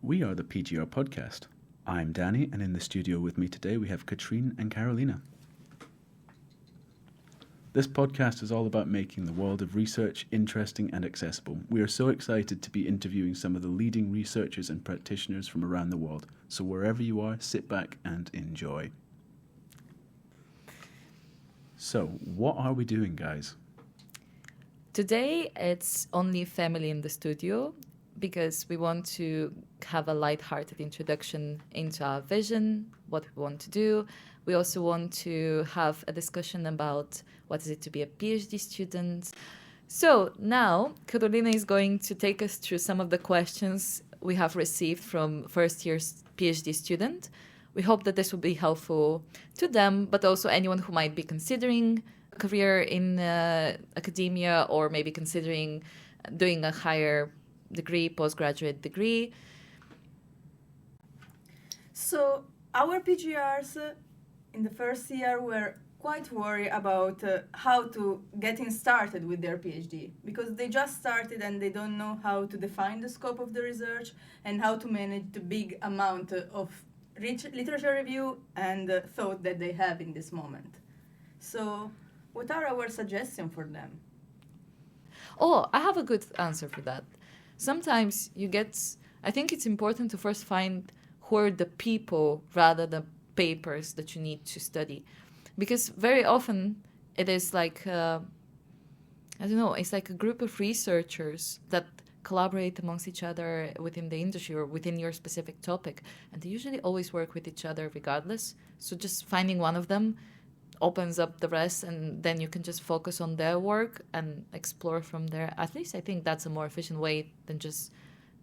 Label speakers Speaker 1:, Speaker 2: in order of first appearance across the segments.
Speaker 1: We are the PGR Podcast. I'm Danny, and in the studio with me today we have Katrin and Carolina. This podcast is all about making the world of research interesting and accessible. We are so excited to be interviewing some of the leading researchers and practitioners from around the world. So wherever you are, sit back and enjoy. So, what are we doing, guys?
Speaker 2: Today, it's only family in the studio because we want to have a light-hearted introduction into our vision, what we want to do. We also want to have a discussion about what is it to be a PhD student. So now, Carolina is going to take us through some of the questions we have received from first-year PhD student. We hope that this will be helpful to them, but also anyone who might be considering a career in academia or maybe considering doing a higher degree, postgraduate degree.
Speaker 3: So our PGRs in the first year were quite worried about how to getting started with their PhD because they just started and they don't know how to define the scope of the research and how to manage the big amount of rich literature review and thought that they have in this moment. So what are our suggestions for them?
Speaker 2: Oh, I have a good answer for that. Sometimes I think it's important to first find who are the people rather than papers that you need to study. Because very often it is like, it's like a group of researchers that collaborate amongst each other within the industry or within your specific topic. And they usually always work with each other regardless. So just finding one of them opens up the rest, and then you can just focus on their work and explore from there. At least I think that's a more efficient way than just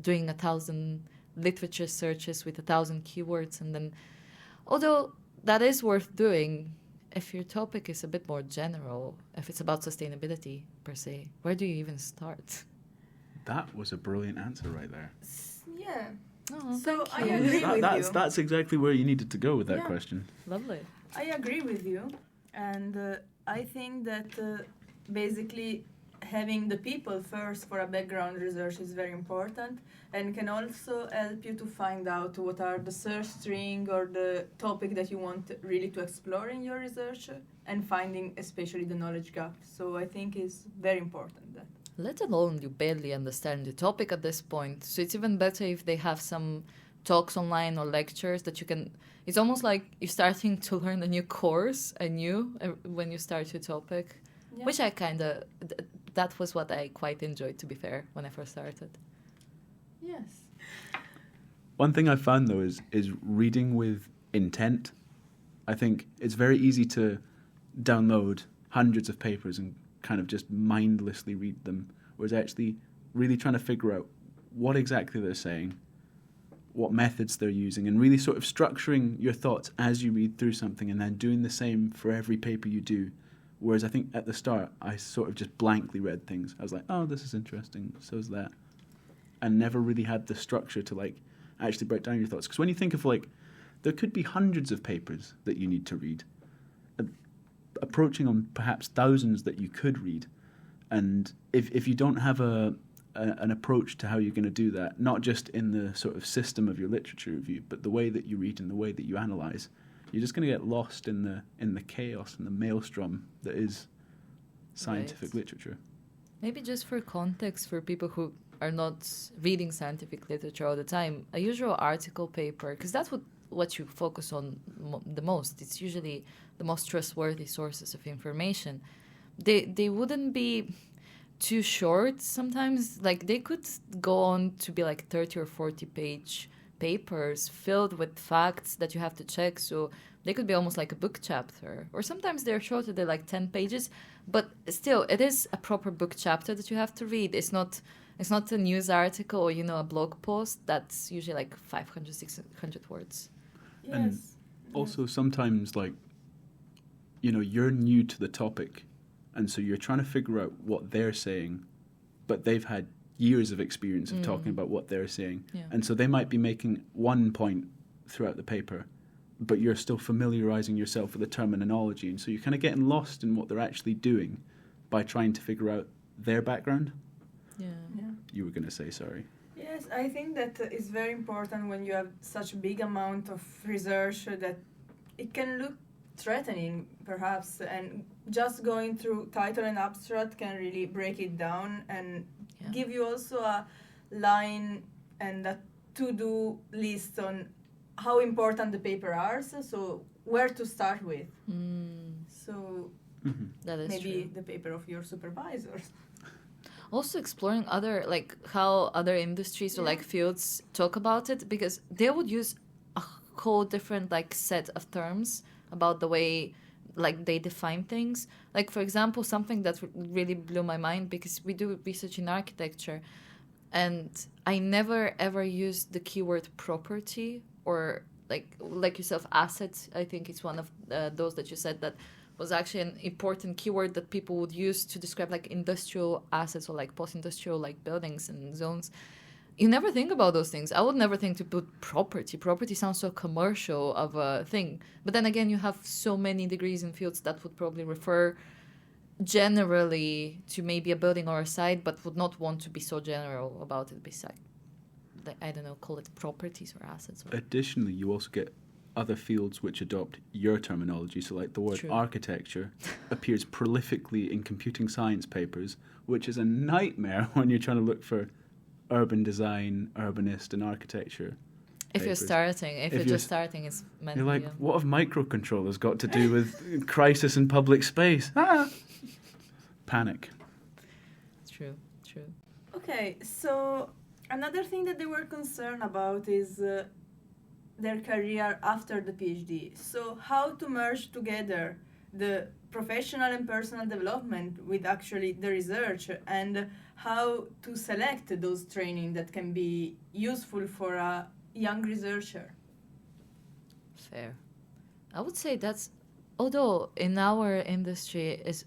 Speaker 2: doing 1,000 literature searches with 1,000 keywords. And then, although that is worth doing, if your topic is a bit more general, if it's about sustainability per se, where do you even start?
Speaker 1: That was a brilliant answer right there.
Speaker 3: Yeah.
Speaker 2: Oh,
Speaker 3: so
Speaker 2: thank
Speaker 3: I
Speaker 2: you.
Speaker 3: agree with you.
Speaker 1: That's exactly where you needed to go with that question.
Speaker 2: Lovely.
Speaker 3: I agree with you, and I think that basically having the people first for a background research is very important and can also help you to find out what are the search string or the topic that you want really to explore in your research and finding especially the knowledge gap. So I think it's very important that.
Speaker 2: Let alone you barely understand the topic at this point. So it's even better if they have some talks online or lectures that you can. It's almost like you're starting to learn a new course anew when you start your topic, which I that was what I quite enjoyed, to be fair, when I first started.
Speaker 3: Yes.
Speaker 1: One thing I found, though, is reading with intent. I think it's very easy to download hundreds of papers and kind of just mindlessly read them, whereas actually really trying to figure out what exactly they're saying, what methods they're using, and really sort of structuring your thoughts as you read through something and then doing the same for every paper you do. Whereas I think at the start, I sort of just blankly read things. I was like, oh, this is interesting, so is that. And never really had the structure to like actually break down your thoughts. Because when you think of like, there could be hundreds of papers that you need to read, approaching on perhaps thousands that you could read. And if you don't have an approach to how you're going to do that, not just in the sort of system of your literature review, but the way that you read and the way that you analyze, you're just going to get lost in the chaos and the maelstrom that is scientific literature.
Speaker 2: Maybe just for context, for people who are not reading scientific literature all the time, a usual article paper, because that's what you focus on the most. It's usually the most trustworthy sources of information. They wouldn't be too short sometimes. Like they could go on to be like 30 or 40 page papers filled with facts that you have to check. So they could be almost like a book chapter. Or sometimes they're shorter, they're like 10 pages. But still, it is a proper book chapter that you have to read. It's not a news article or, a blog post that's usually like 500, 600 words.
Speaker 3: Yes.
Speaker 1: And also sometimes like, you're new to the topic. And so you're trying to figure out what they're saying, but they've had years of experience of talking about what they're saying. Yeah. And so they might be making one point throughout the paper, but you're still familiarizing yourself with the terminology. And so you're kind of getting lost in what they're actually doing by trying to figure out their background.
Speaker 2: Yeah.
Speaker 1: You were going to say, sorry.
Speaker 3: Yes, Yes, I think that is very important when you have such a big amount of research that it can look threatening, perhaps, and just going through title and abstract can really break it down and give you also a line and a to-do list on how important the paper are, so where to start with. So
Speaker 2: That is
Speaker 3: maybe
Speaker 2: true.
Speaker 3: the paper of your supervisors.
Speaker 2: Also exploring other, like, how other industries or like fields talk about it, because they would use a whole different like set of terms about the way like they define things. Like, for example, something that really blew my mind, because we do research in architecture, and I never ever used the keyword property, or like yourself, assets. I think it's one of those that you said that was actually an important keyword that people would use to describe like industrial assets or like post-industrial like buildings and zones. You never think about those things. I would never think to put property. Property sounds so commercial of a thing. But then again, you have so many degrees in fields that would probably refer generally to maybe a building or a site, but would not want to be so general about it beside, like, I don't know, call it properties or assets. Or
Speaker 1: Additionally, you also get other fields which adopt your terminology. So like the word
Speaker 2: True.
Speaker 1: architecture appears prolifically in computing science papers, which is a nightmare when you're trying to look for urban design, urbanist, and architecture.
Speaker 2: If you're
Speaker 1: papers.
Speaker 2: starting, if you're just starting, it's meant
Speaker 1: You're
Speaker 2: to
Speaker 1: like,
Speaker 2: be.
Speaker 1: what have microcontrollers got to do with crisis in public space? Panic.
Speaker 2: True.
Speaker 3: Okay, so another thing that they were concerned about is their career after the PhD. So how to merge together the professional and personal development with actually the research, and how to select those training that can be useful for a young researcher.
Speaker 2: Fair. I would say that's, although in our industry is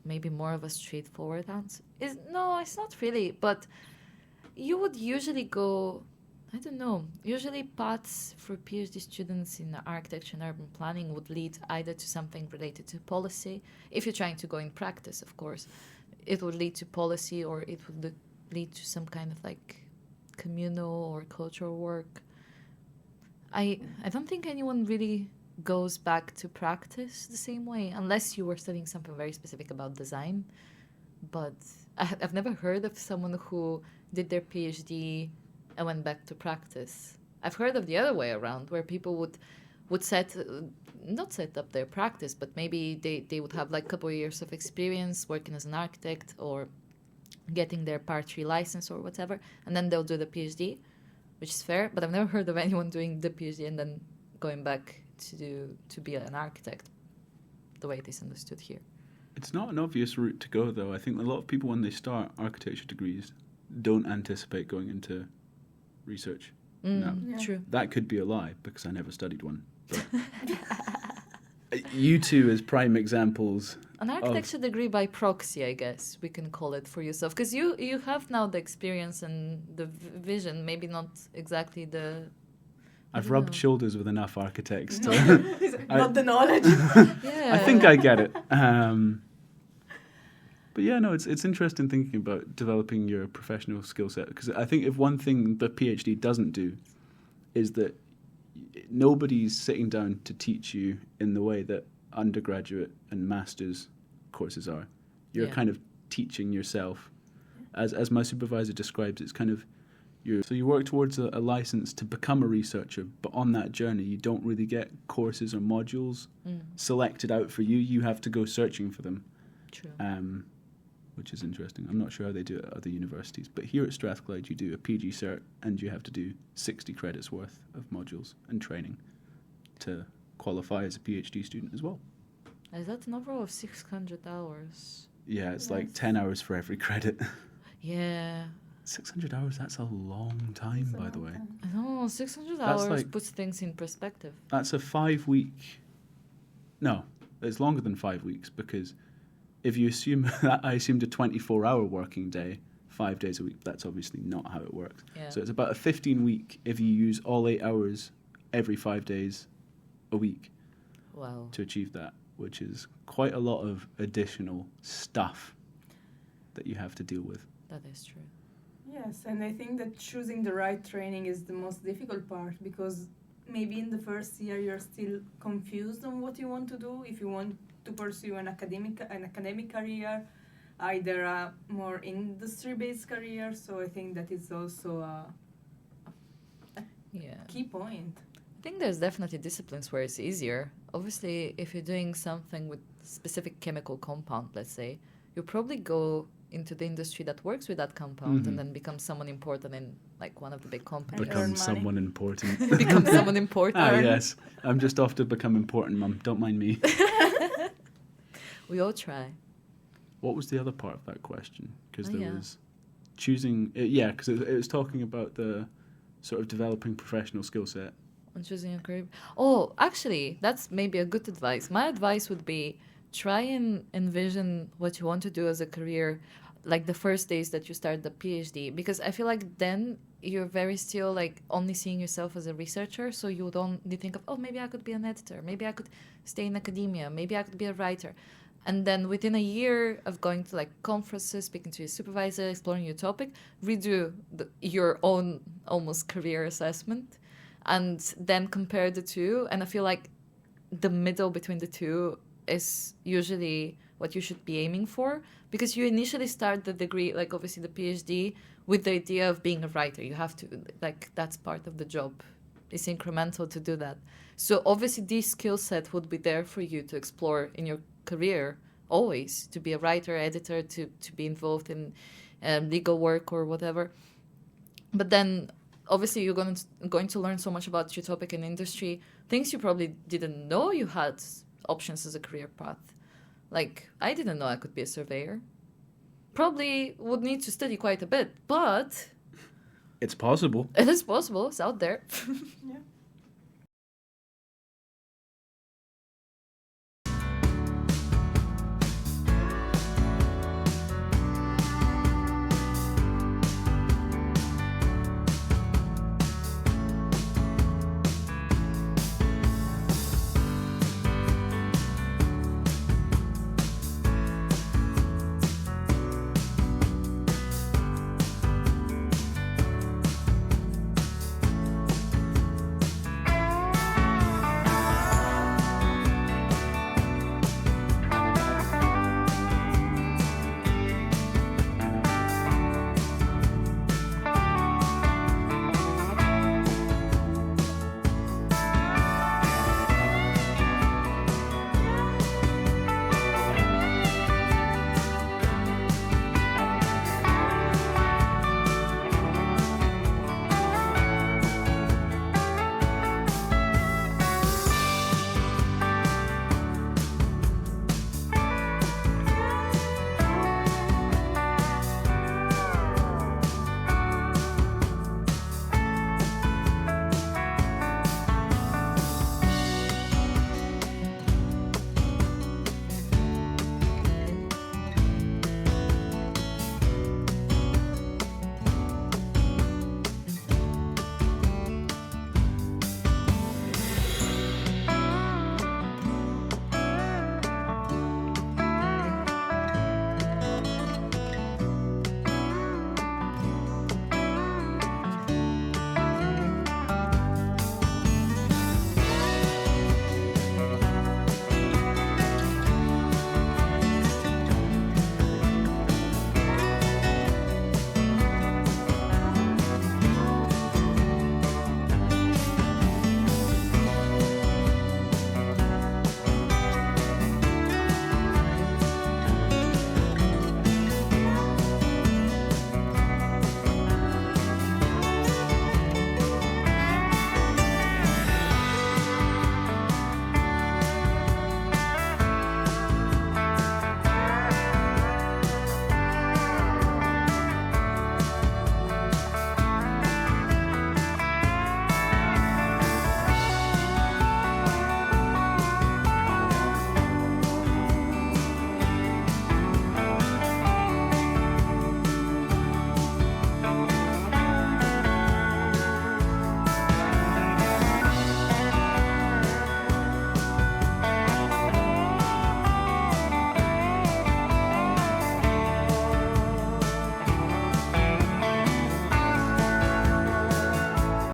Speaker 2: maybe more of a straightforward answer. No, it's not really, but you would usually go, I don't know, usually paths for PhD students in architecture and urban planning would lead either to something related to policy, if you're trying to go in practice, of course. It would lead to policy, or it would lead to some kind of like communal or cultural work. I don't think anyone really goes back to practice the same way, unless you were studying something very specific about design. But I've never heard of someone who did their PhD and went back to practice. I've heard of the other way around, where people would not set up their practice, but maybe they would have like a couple of years of experience working as an architect or getting their Part 3 license or whatever, and then they'll do the PhD, which is fair, but I've never heard of anyone doing the PhD and then going back to be an architect, the way it is understood here.
Speaker 1: It's not an obvious route to go, though. I think a lot of people, when they start architecture degrees, don't anticipate going into research. No.
Speaker 3: Yeah.
Speaker 2: True.
Speaker 1: That could be a lie, because I never studied one. But you two as prime examples.
Speaker 2: An architecture degree by proxy, I guess we can call it for yourself, because you have now the experience and the vision, maybe not exactly the...
Speaker 1: I've rubbed shoulders with enough architects to...
Speaker 3: Not the knowledge.
Speaker 2: Yeah.
Speaker 1: I think I get it. But yeah, no, it's interesting thinking about developing your professional skill set, because I think if one thing the PhD doesn't do is that nobody's sitting down to teach you in the way that undergraduate and master's courses are. You're kind of teaching yourself. As my supervisor describes, it's kind of so you work towards a license to become a researcher, but on that journey you don't really get courses or modules selected out for you. You have to go searching for them.
Speaker 2: True.
Speaker 1: Which is interesting. I'm not sure how they do it at other universities, but here at Strathclyde you do a PG cert and you have to do 60 credits worth of modules and training to qualify as a PhD student as well.
Speaker 2: Is that an overall of 600 hours?
Speaker 1: Yeah, it's like 10 hours for every credit.
Speaker 2: Yeah.
Speaker 1: 600 hours, that's a long time, by the way.
Speaker 2: I know, 600
Speaker 1: That's
Speaker 2: hours
Speaker 1: like-
Speaker 2: puts things in perspective.
Speaker 1: That's a 5-week... No, it's longer than 5 weeks, because if you assume that I assumed a 24-hour working day, 5 days a week, that's obviously not how it works.
Speaker 2: Yeah.
Speaker 1: So it's about a 15-week if you use all 8 hours every 5 days a week
Speaker 2: Wow.
Speaker 1: to achieve that, which is quite a lot of additional stuff that you have to deal with.
Speaker 2: That is true.
Speaker 3: Yes, and I think that choosing the right training is the most difficult part, because maybe in the first year you're still confused on what you want to do. If you want to pursue an academic career, either a more industry-based career. So I think that is also a
Speaker 2: Yeah.
Speaker 3: key point.
Speaker 2: I think there's definitely disciplines where it's easier. Obviously, if you're doing something with specific chemical compound, let's say, you'll probably go into the industry that works with that compound and then become someone important in like one of the big companies.
Speaker 3: earn
Speaker 1: Become
Speaker 3: money.
Speaker 1: someone important.
Speaker 2: Become someone important.
Speaker 1: Ah, yes. I'm just off to become important, Mum. Don't mind me.
Speaker 2: We all try.
Speaker 1: What was the other part of that question? Because
Speaker 2: Oh,
Speaker 1: there
Speaker 2: yeah.
Speaker 1: was choosing... yeah, because it was talking about the sort of developing professional skill set.
Speaker 2: On choosing a career. Oh, actually, that's maybe a good advice. My advice would be try and envision what you want to do as a career, like the first days that you start the PhD, because I feel like then you're very still like only seeing yourself as a researcher, so you think of, oh, maybe I could be an editor, maybe I could stay in academia, maybe I could be a writer. And then within a year of going to like conferences, speaking to your supervisor, exploring your topic, redo your own almost career assessment, and then compare the two. And I feel like the middle between the two is usually what you should be aiming for, because you initially start the degree, like obviously the PhD, with the idea of being a writer. You have to, like, that's part of the job. It's incremental to do that. So obviously this skill set would be there for you to explore in your career always, to be a writer, editor, to be involved in legal work or whatever. But then obviously you're going to learn so much about your topic and industry, things you probably didn't know you had options as a career path. Like, I didn't know I could be a surveyor. Probably would need to study quite a bit, but
Speaker 1: It's possible.
Speaker 2: it is possible. It's out there.
Speaker 3: Yeah.